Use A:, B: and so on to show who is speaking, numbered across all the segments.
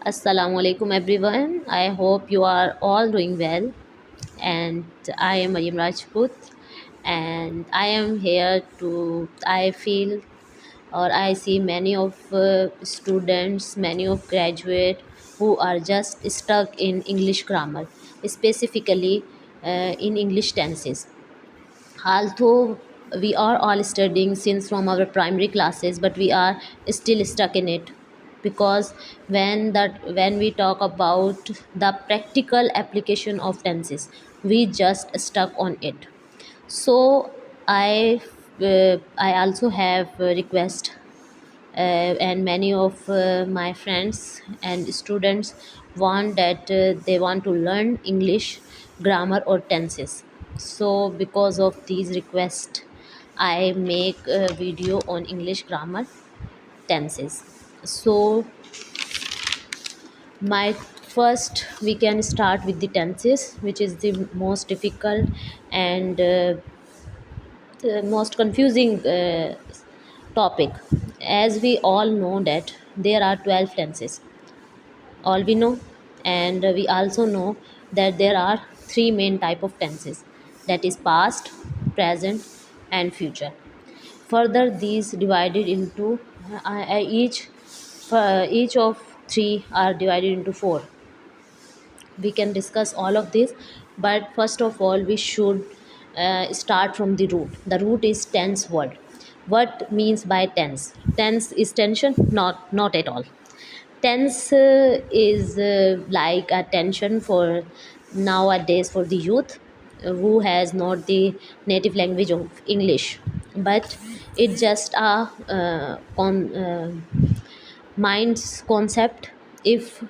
A: Assalamu alaikum everyone. I hope you are all doing well. And I am Mariam Rajput, and I am here to. I feel or I see many of students, many of graduate who are just stuck in English grammar, specifically in English tenses. Although we are all studying since from our primary classes, but we are still stuck in it because when we talk about the practical application of tenses, we just stuck on it. So I also have a request, and many of my friends and students want that they want to learn English grammar or tenses. So because of these requests, I make a video on English grammar tenses. So my first, we can start with the tenses, which is the most difficult and the most confusing topic. As we all know that there are 12 tenses, all we know. And we also know that there are three main type of tenses, that is past, present, and future. Further, these divided into each of three are divided into four. We can discuss all of this, but first of all we should start from the root. The root is tense word. What means by tense? Tense is tension? Not at all. Tense is like a tension for nowadays for the youth who has not the native language of English, but it's just a mind's concept. If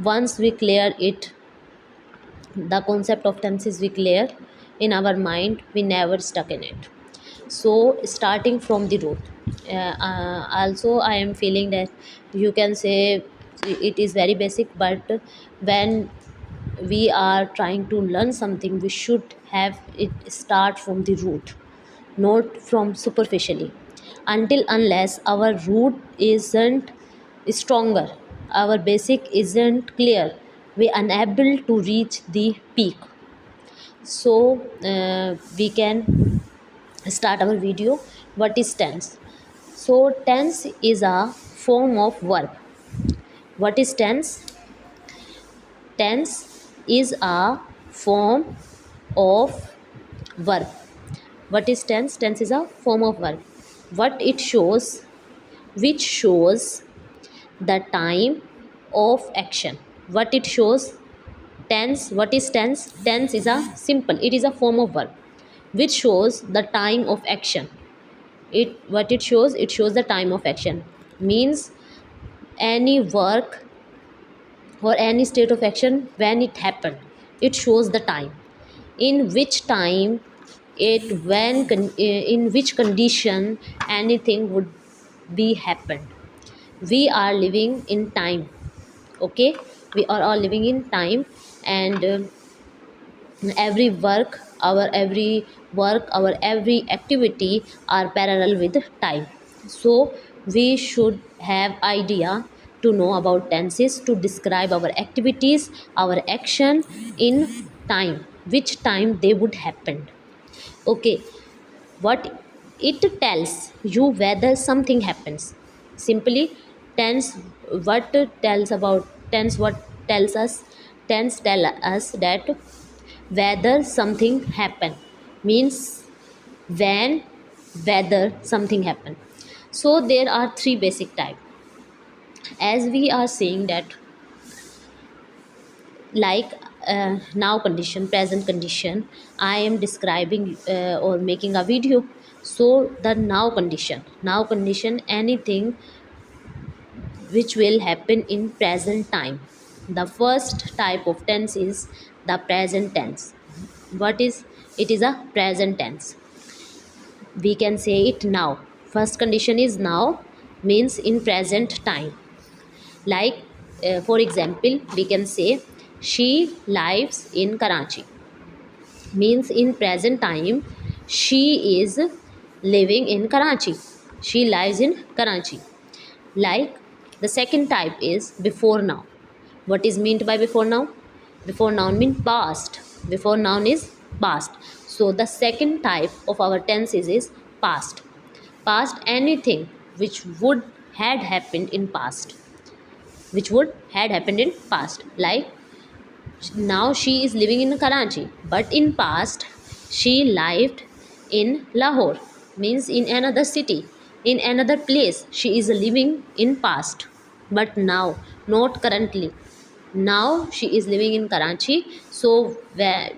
A: once we clear it, the concept of tenses we clear in our mind, we never stuck in it. So starting from the root, also I am feeling that you can say it is very basic, but when we are trying to learn something, we should have it start from the root, not from superficially. Until unless our root isn't stronger, our basic isn't clear, we unable to reach the peak. So we can start our video. What is tense? So tense is a form of verb. What is tense? Tense is a form of verb. What is tense? Tense is a form of verb. What it shows? Which shows the time of action. What it shows? Tense. What is tense? Tense is a simple, it is a form of verb which shows the time of action. It what it shows? It shows the time of action. Means any work or any state of action when it happened, it shows the time, in which time it in which condition anything would be happened. We are living in time. Okay, we are all living in time, and every work our every activity are parallel with time. So we should have idea to know about tenses to describe our activities, our action in time, which time they would happen. Okay, what it tells you whether something happens. Simply, tense, what tells about tense, what tells us? Tense tell us that whether something happen, means when, whether something happen. So there are three basic type. As we are saying that, like now condition, present condition, I am describing or making a video. So the now condition, anything which will happen in present time. The first type of tense is the present tense. What is it? Is a present tense. We can say it now. First condition is now, means in present time. Like for example, we can say she lives in Karachi, means in present time she is living in Karachi, she lives in Karachi. Like the second type is before now. What is meant by before noun? Before noun means past. Before noun is past. So the second type of our tenses is past. Past, anything which would had happened in past, which would had happened in past, like now she is living in Karachi, but in past she lived in Lahore, means in another city, in another place. She is living in past, but now, not currently. Now she is living in Karachi. So where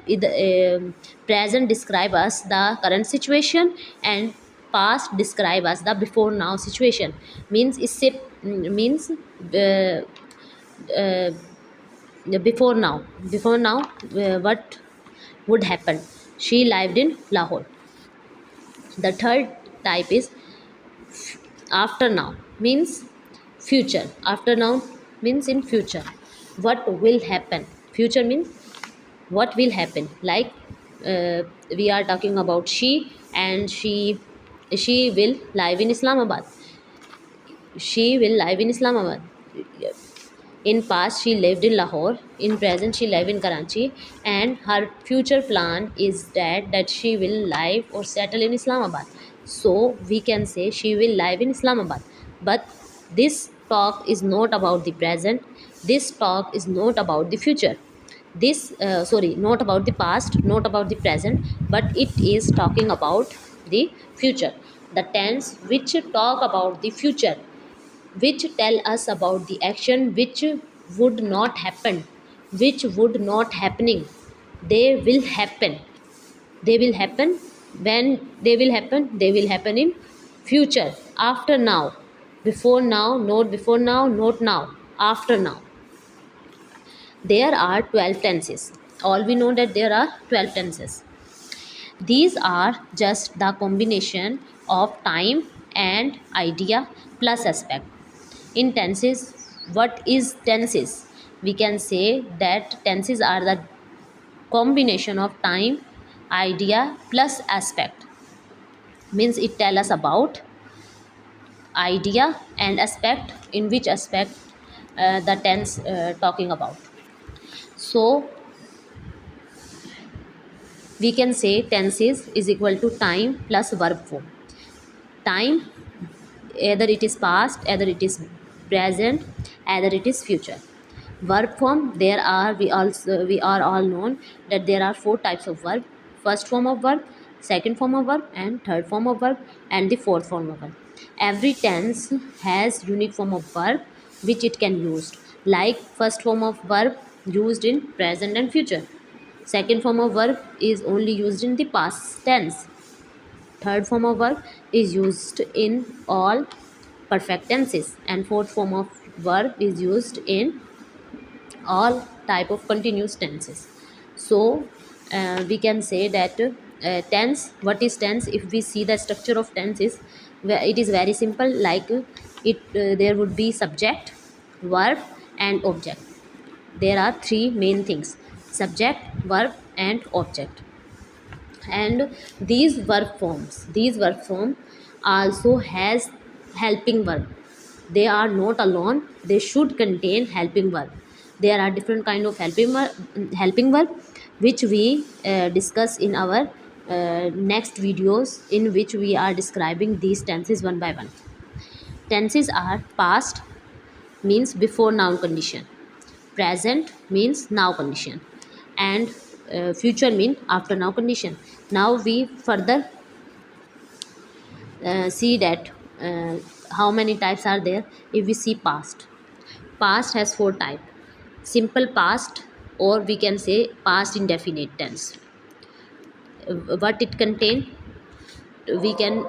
A: present describe us the current situation, and past describe us the before now situation. Means means uh, uh, before now, what would happen? She lived in Lahore. The third type is after now, means future. After now means in future, what will happen. Future means what will happen, like uh, we are talking about she, and she will live in Islamabad. She will live in Islamabad. In past, she lived in Lahore. In present, she live in Karachi, and her future plan is that she will live or settle in Islamabad. So we can say she will live in Islamabad. But this talk is not about the present. This talk is not about the future. This sorry, not about the past, not about the present, but it is talking about the future. The tense which talk about the future, which tell us about the action which would not happen, which would not happening. They will happen. They will happen. When they will happen? They will happen in future, after now. Before now, not before now, not now, after now. There are 12 tenses. All we know that there are 12 tenses. These are just the combination of time and idea plus aspect. In tenses, what is tenses? We can say that tenses are the combination of time, idea plus aspect. Means it tell us about idea and aspect, in which aspect the tense talking about. So we can say tenses is equal to time plus verb form. Time, either it is past, either it is present, either it is future. Verb form, there are, we are all known that there are four types of verb: first form of verb, second form of verb, and third form of verb, and the fourth form of verb. Every tense has unique form of verb which it can use, like first form of verb used in present and future, second form of verb is only used in the past tense, third form of verb is used in all perfect tenses, and fourth form of verb is used in all type of continuous tenses. So we can say that tense, what is tense? If we see the structure of tenses, where it is very simple, like there would be subject, verb, and object. There are three main things: subject, verb, and object. And these verb form also has helping verb. They are not alone, they should contain helping verb. There are different kind of helping verb which we discuss in our next videos, in which we are describing these tenses one by one. Tenses are past, means before noun condition, present means now condition, and future mean after now condition. Now we further see that how many types are there. If we see past, past has four type: simple past, or we can say past indefinite tense. What it contain? We can